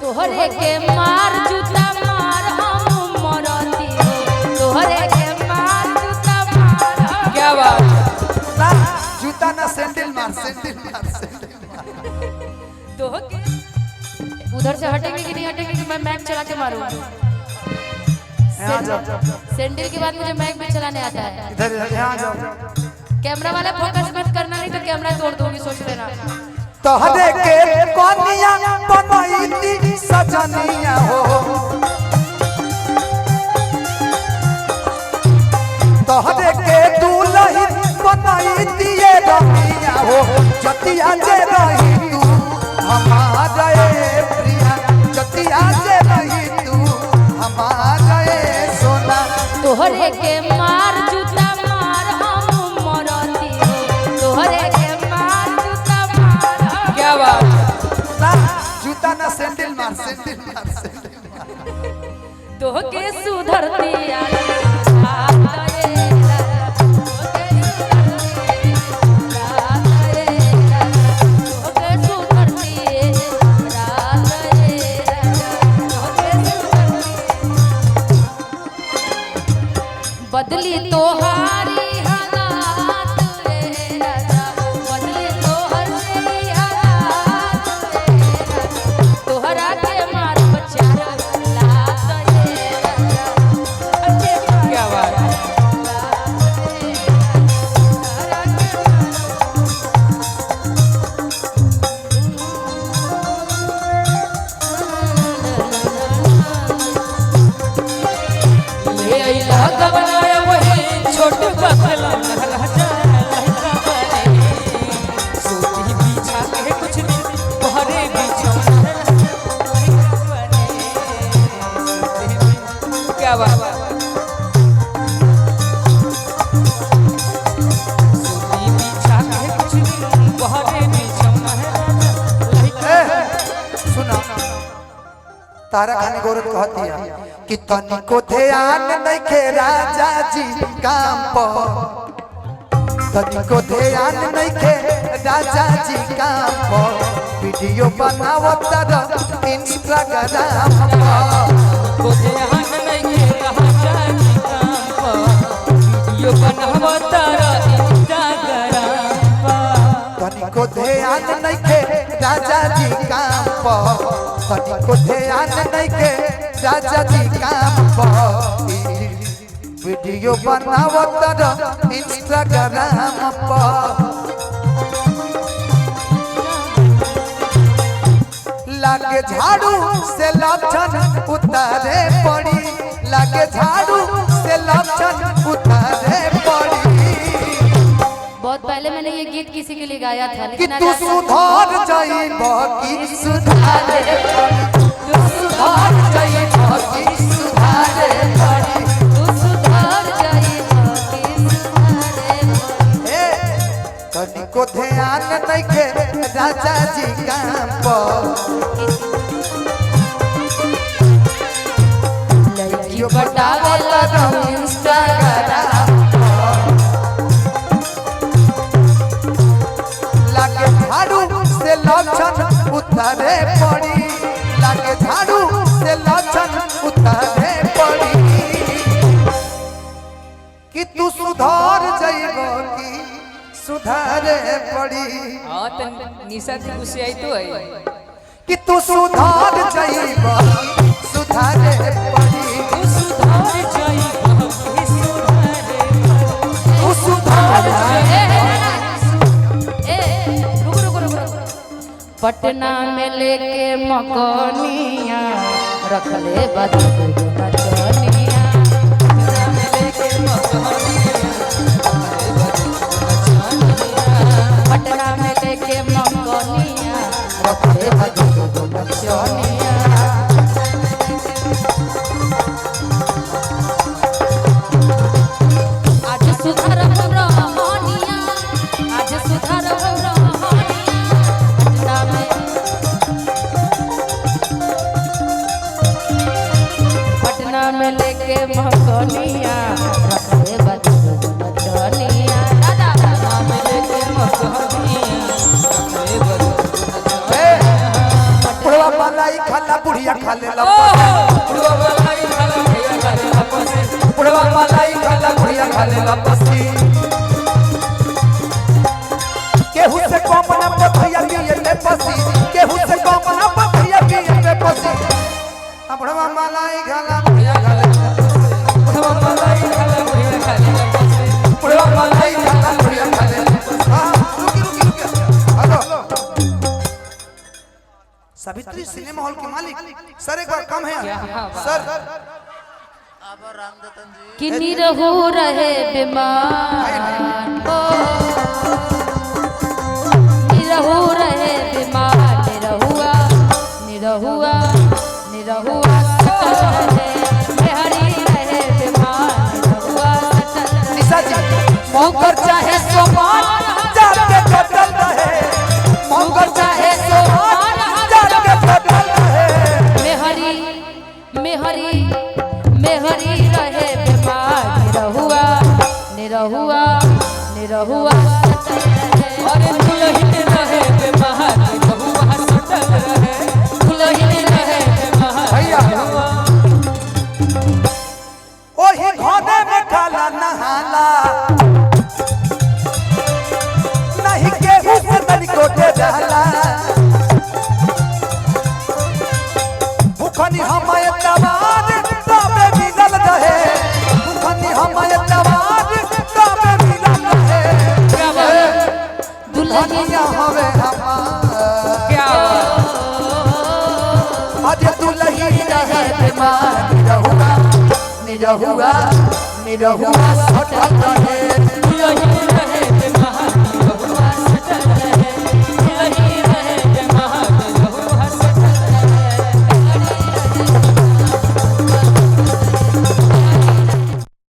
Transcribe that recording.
तोहरे के मार जूता मार हम मरती हो तोहरे के मार जूता मार क्या बात ना जूता ना सैंडल मार तो उधर से हटेंगे कि नहीं हटेंगे कि मैं मैक चला के मारूं सैंडल के बाद मुझे मैक भी चलाने आता है इधर यहाँ जाओ कैमरा वाला फोकस मत करना नहीं तो कैमरा तोड़ दूंगी सोच लेना तोहरे के कोनिया बनाई थी सजनिया हो तोहरे के दूल्ही बनाई थी ये रमिया हो जतिया जे रही तू हमारा प्रिया जतिया जे रही तू हमारा सोना तोहरे के मार जूता मार हम मरती हो तोहरे के मार जूता मार क्या बात ना जूता ना सैंडल मार तो के सुधरती बदली तोहारी हालात रे राजा बदली तोहर से हालात रे राजा तोहरा के मार बचार लात रे राजा क्या बात ले आइला गबनाया वही छोट बखला लहला जाए लहका बने सोती बिछा के कुछ दिन बहरे बिछा क्या बात सोती बिछा के कुछ दिन बहरे बिछा सुना तारा खानी गोरत कहती है कि तनिको ध्यान नहीं खे राजा जी काम पर तनिको ध्यान नहीं खे राजा जी काम पर वीडियो बनावत इंस्टाग्राम पर को ध्यान नहीं के रहा जाए काम पर वीडियो बनावा तारा इंस्टाग्राम पर तनिको ध्यान नहीं खे राजा जी काम पर तनिको ध्यान नहीं खे राजा जी काम पर वीडियो बनावत इंस्टाग्राम पर लागे झाड़ू से लक्षण उतारे पड़ी लागे झाड़ू से लक्षण उतारे पड़ी बहुत पहले मैंने ये गीत किसी के लिए गाया था कि लेकिन तू सुधार जाइबो कि सुधारे तू सुधार जाइबो कि सुधारे पड़ी तू सुधर जाइबो कि सुधारे ए तनिको ध्यान नहीं के राजा जी काम पर लड़की पटावत इंस्टाग्राम लागे झाड़ू से लक्षण उतारे पड़ी लागे झाड़ू से लक्षण उतारे पड़ी कि तू सुधार जाइबो कि सुधारे पड़ी हां त निशा जी खुशी आई तो है कि तू सुधार जाइबो कि सुधारे पड़ी तू सुधार जाई बहु सुधारे तू सुधार पटना में लेके मकनिया रखले बदल नचनिया पटना में लेके मकनिया पटना में लेके मकनिया रखले बदल नचनिया आज सुधार रहनिया आज सुधार पटना में लेके मकनिया रखले बदल नचनिया दादा पटना में लेके मकनिया रखले बदल पड़वा मलाई खाली खाला बुढ़िया खाले ला बुढ़वा मलाई खाला बुढ़िया खाले ला पसी बुढ़वा मलाई खाला बुढ़िया खाले ला पसी केहू से कम ना पथिया पिए ले पसी केहू से कम ना पथिया पिए ले पसी बुढ़वा मलाई खाला बुढ़िया खाले बुढ़वा मलाई खाला बुढ़िया खाले ला पसी बुढ़वा मलाई खाला बुढ़िया खाले हां रुकी हेलो सावित्री सिनेमा हॉल के मालिक सर एक बार कम है सर कि निरहु रहे बीमार ओ निरहु रहे बीमार निरहुआ सटल रहे मेहरी रहे बीमार निरहुआ सटल निशा जी मौकर चाहे सोमान जाके कटल रहे मौकर चाहे सोमान जाके कटल रहे मेहरी रहे बीमार निरहुआ सटल रहे अरे दुल्हन रहे बेमहार निरहुआ सटल रहे दुल्हन रहे बेमहार भैया ओही घोड़े में काला नहाला नहीं केहू से तनिको के जाला भूखनी हमारे तवार ताबे मिलल रहे भूखनी हमारे तवार ताबे मिलल रहे दुल्हनिया हवे हमार क्या आज दुल्हन रहे बीमार निरहुआ सटल रहे